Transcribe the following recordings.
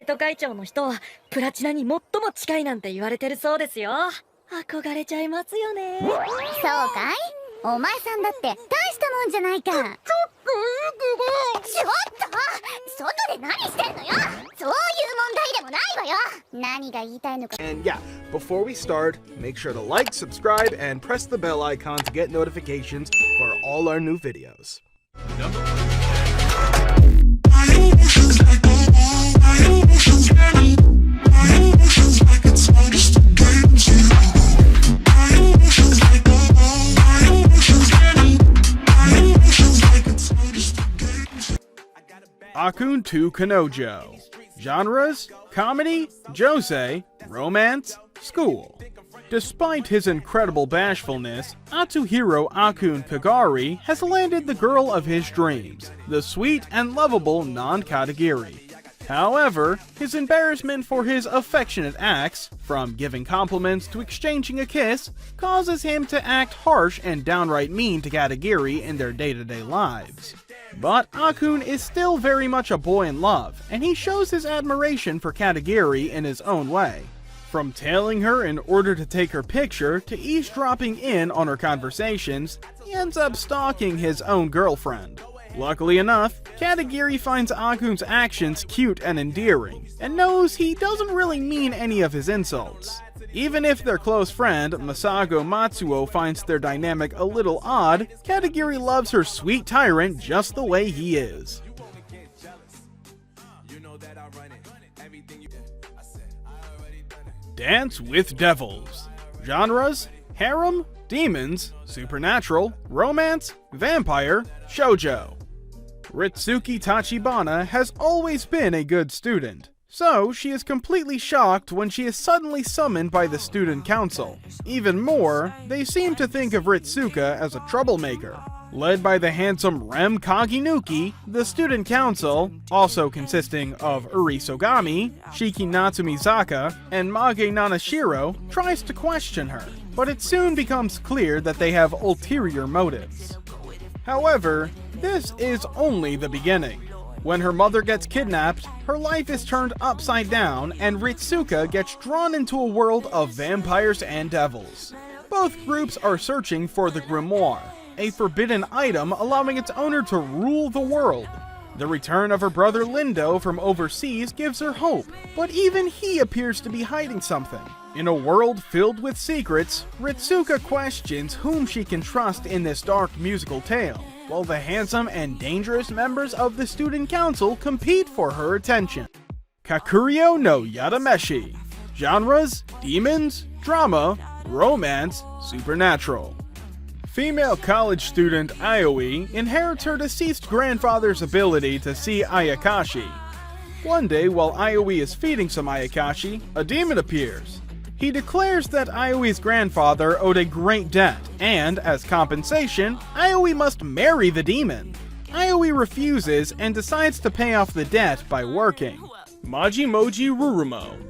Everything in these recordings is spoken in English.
徒会長の人はプラチナに最も近いなんて言われてるそうですよ。憧れちゃいますよね。そうかい？お前さんだって大したもんじゃないか。ちょっと外で何してんのよ。そういう問題でもないわよ。何が言いたいのか。 And yeah, before we start, make sure to like, subscribe, and press the bell icon to get notifications for all our new videos. Akun to Kanojo. Genres: comedy, josei, romance, school. Despite his incredible bashfulness, Atsuhiro Akun Kagari has landed the girl of his dreams, the sweet and lovable non-Katagiri. However, his embarrassment for his affectionate acts, from giving compliments to exchanging a kiss, causes him to act harsh and downright mean to Katagiri in their day-to-day lives. But Akun is still very much a boy in love, and he shows his admiration for Katagiri in his own way. From tailing her in order to take her picture, to eavesdropping in on her conversations, he ends up stalking his own girlfriend. Luckily enough, Katagiri finds Akun's actions cute and endearing, and knows he doesn't really mean any of his insults. Even if their close friend, Masago Matsuo, finds their dynamic a little odd, Katagiri loves her sweet tyrant just the way he is. Dance with Devils. Genres: harem, demons, supernatural, romance, vampire, shoujo. Ritsuki Tachibana has always been a good student, so she is completely shocked when she is suddenly summoned by the student council. Even more, they seem to think of Ritsuka as a troublemaker. Led by the handsome Rem Kaginuki, the student council, also consisting of Uri Sogami, Shiki Natsumizaka, and Mage Nanashiro, tries to question her, but it soon becomes clear that they have ulterior motives. However, this is only the beginning. When her mother gets kidnapped, her life is turned upside down, and Ritsuka gets drawn into a world of vampires and devils. Both groups are searching for the grimoire, a forbidden item allowing its owner to rule the world. The return of her brother Lindo from overseas gives her hope, but even he appears to be hiding something. In a world filled with secrets, Ritsuka questions whom she can trust in this dark musical tale, while the handsome and dangerous members of the student council compete for her attention. Kakurio no Yadameshi. Genres: demons, drama, romance, supernatural. Female college student Aoi inherits her deceased grandfather's ability to see Ayakashi. One day, while Aoi is feeding some Ayakashi, a demon appears. He declares that Aoi's grandfather owed a great debt, and as compensation, Aoi must marry the demon. Aoi refuses and decides to pay off the debt by working. Majimojirourou.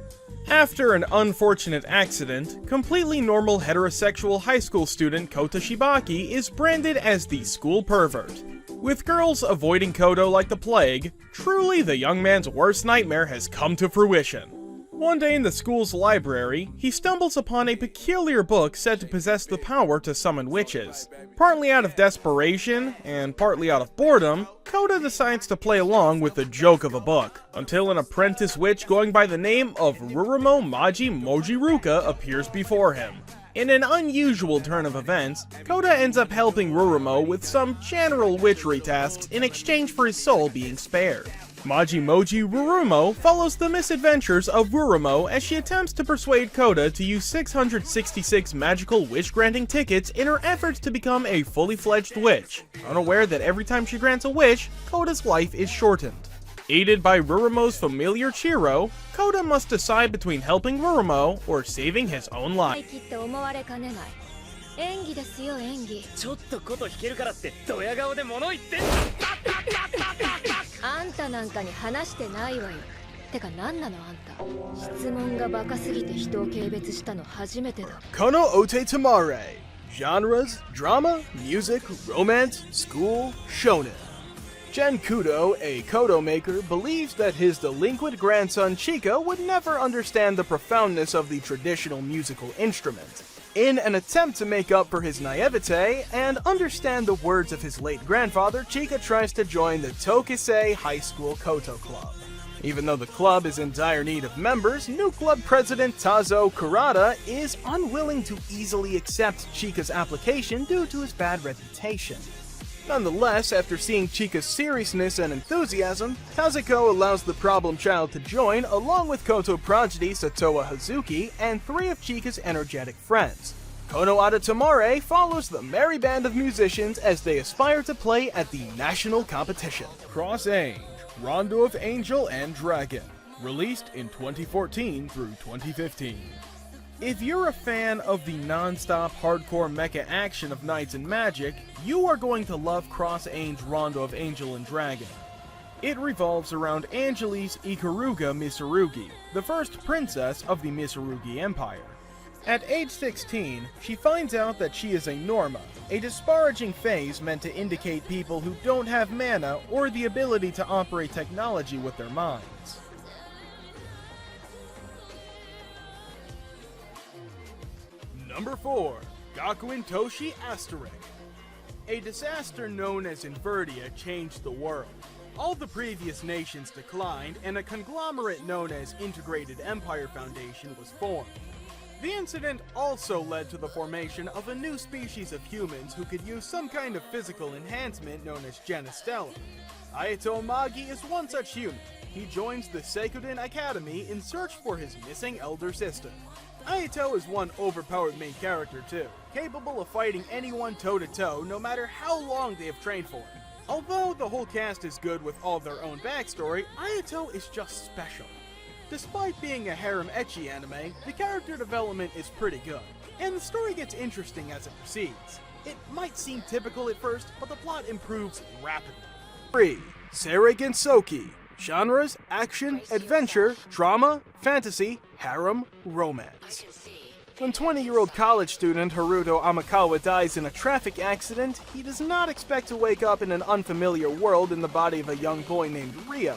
After an unfortunate accident, completely normal heterosexual high school student Kota Shibaki is branded as the school pervert. With girls avoiding Kodo like the plague, truly the young man's worst nightmare has come to fruition. One day in the school's library, he stumbles upon a peculiar book said to possess the power to summon witches. Partly out of desperation, and partly out of boredom, Koda decides to play along with the joke of a book, until an apprentice witch going by the name of Rurumo Majimojirourou appears before him. In an unusual turn of events, Koda ends up helping Rurumo with some general witchery tasks in exchange for his soul being spared. Majimojirourou follows the misadventures of Rurumo as she attempts to persuade Koda to use 666 magical wish-granting tickets in her efforts to become a fully fledged witch, unaware that every time she grants a wish, Koda's life is shortened. Aided by Rurumo's familiar Chiro, Koda must decide between helping Rurumo or saving his own life. 演技ですよ、演技。ちょっとこと弾けるからってドヤ顔で物言ってあんたなんかに話してないわよ。てか何なのあんた。質問がバカすぎて人を軽蔑したの初めてだ。Kono Ote Tamare. Genres: drama, music, romance, school, shonen. Genkudo, a kodo maker, believes that his delinquent grandson Chika would never understand the profoundness of the traditional musical instrument. In an attempt to make up for his naivete and understand the words of his late grandfather, Chika tries to join the Tokisei High School Koto Club. Even though the club is in dire need of members, new club president Tazo Kurata is unwilling to easily accept Chika's application due to his bad reputation. Nonetheless, after seeing Chika's seriousness and enthusiasm, Kazuko allows the problem child to join along with Koto prodigy Satoa Hazuki and 3 of Chika's energetic friends. Kono Adatomare follows the merry band of musicians as they aspire to play at the national competition. Cross Age, Rondo of Angel and Dragon, released in 2014 through 2015. If you're a fan of the non-stop hardcore mecha action of Knights and Magic, you are going to love Cross Age Rondo of Angel and Dragon. It revolves around Angeli's Ikaruga Mitsurugi, the first princess of the Mitsurugi Empire. At age 16, she finds out that she is a Norma, a disparaging phase meant to indicate people who don't have mana or the ability to operate technology with their minds. Number 4. Gokuintoshi Asterisk. A disaster known as Invertia changed the world. All the previous nations declined, and a conglomerate known as Integrated Empire Foundation was formed. The incident also led to the formation of a new species of humans who could use some kind of physical enhancement known as Genestella. Ayato Amagi is one such human. He joins the Seikuden Academy in search for his missing elder sister. Ayato is one overpowered main character too, capable of fighting anyone toe-to-toe no matter how long they have trained for him. Although the whole cast is good with all their own backstory, Ayato is just special. Despite being a harem ecchi anime, the character development is pretty good, and the story gets interesting as it proceeds. It might seem typical at first, but the plot improves rapidly. 3. Seireigen Soki. Genres: action, adventure, drama, fantasy, harem, romance. When 20-year-old college student Haruto Amakawa dies in a traffic accident, he does not expect to wake up in an unfamiliar world in the body of a young boy named Ryo.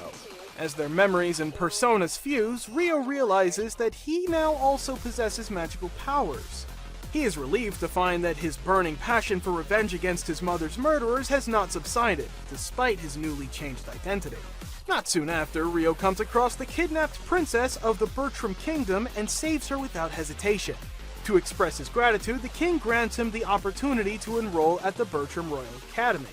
As their memories and personas fuse, Ryo realizes that he now also possesses magical powers. He is relieved to find that his burning passion for revenge against his mother's murderers has not subsided, despite his newly changed identity. Not soon after, Ryo comes across the kidnapped princess of the Bertram Kingdom and saves her without hesitation. To express his gratitude, the king grants him the opportunity to enroll at the Bertram Royal Academy.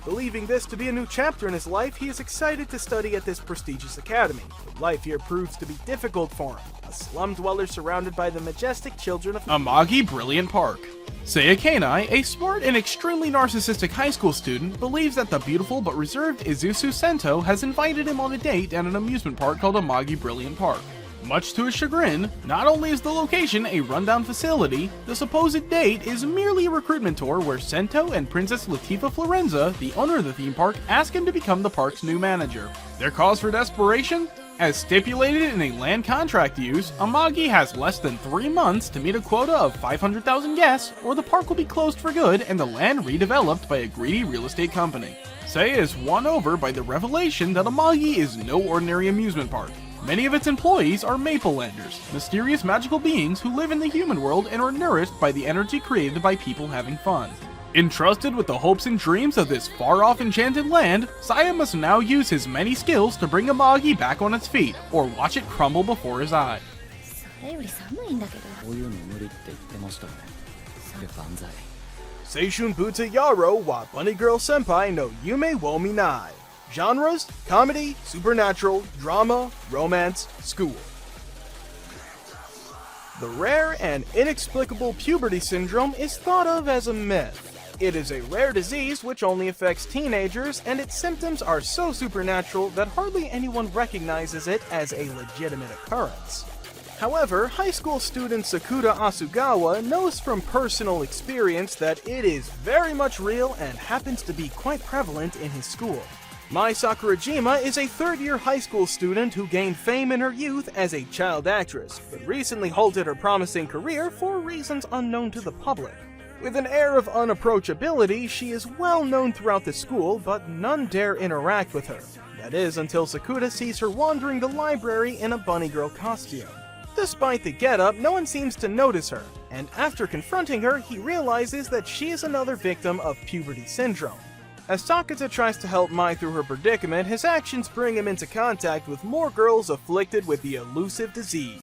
Believing this to be a new chapter in his life, he is excited to study at this prestigious academy, but life here proves to be difficult for him, a slum dweller surrounded by the majestic children of Amagi Brilliant Park. Seiya Kanai, a smart and extremely narcissistic high school student, believes that the beautiful but reserved Izuzu Sento has invited him on a date at an amusement park called Amagi Brilliant Park. Much to his chagrin, not only is the location a rundown facility, the supposed date is merely a recruitment tour where Sento and Princess Latifa Florenza, the owner of the theme park, ask him to become the park's new manager. Their cause for desperation? As stipulated in a land contract use, Amagi has less than 3 months to meet a quota of 500,000 guests, or the park will be closed for good and the land redeveloped by a greedy real estate company. Seiya is won over by the revelation that Amagi is no ordinary amusement park. Many of its employees are Maple-landers, mysterious magical beings who live in the human world and are nourished by the energy created by people having fun. Entrusted with the hopes and dreams of this far-off enchanted land, Seiya must now use his many skills to bring Amagi back on its feet, or watch it crumble before his eyes. それより寒いんだけど。こういうの無理って言ってましたね。で万歳。 Seishun Buta Yaro wa Bunny Girl Senpai no Yume wo Minai. Genres: comedy, supernatural, drama, romance, school. The rare and inexplicable puberty syndrome is thought of as a myth. It is a rare disease which only affects teenagers, and its symptoms are so supernatural that hardly anyone recognizes it as a legitimate occurrence. However, high school student Sakura Asugawa knows from personal experience that it is very much real and happens to be quite prevalent in his school. Mai Sakurajima is a third-year high school student who gained fame in her youth as a child actress, but recently halted her promising career for reasons unknown to the public. With an air of unapproachability, she is well known throughout the school, but none dare interact with her. That is, until Sakuta sees her wandering the library in a bunny girl costume. Despite the getup, no one seems to notice her, and after confronting her, he realizes that she is another victim of puberty syndrome. As Sakuta tries to help Mai through her predicament, his actions bring him into contact with more girls afflicted with the elusive disease.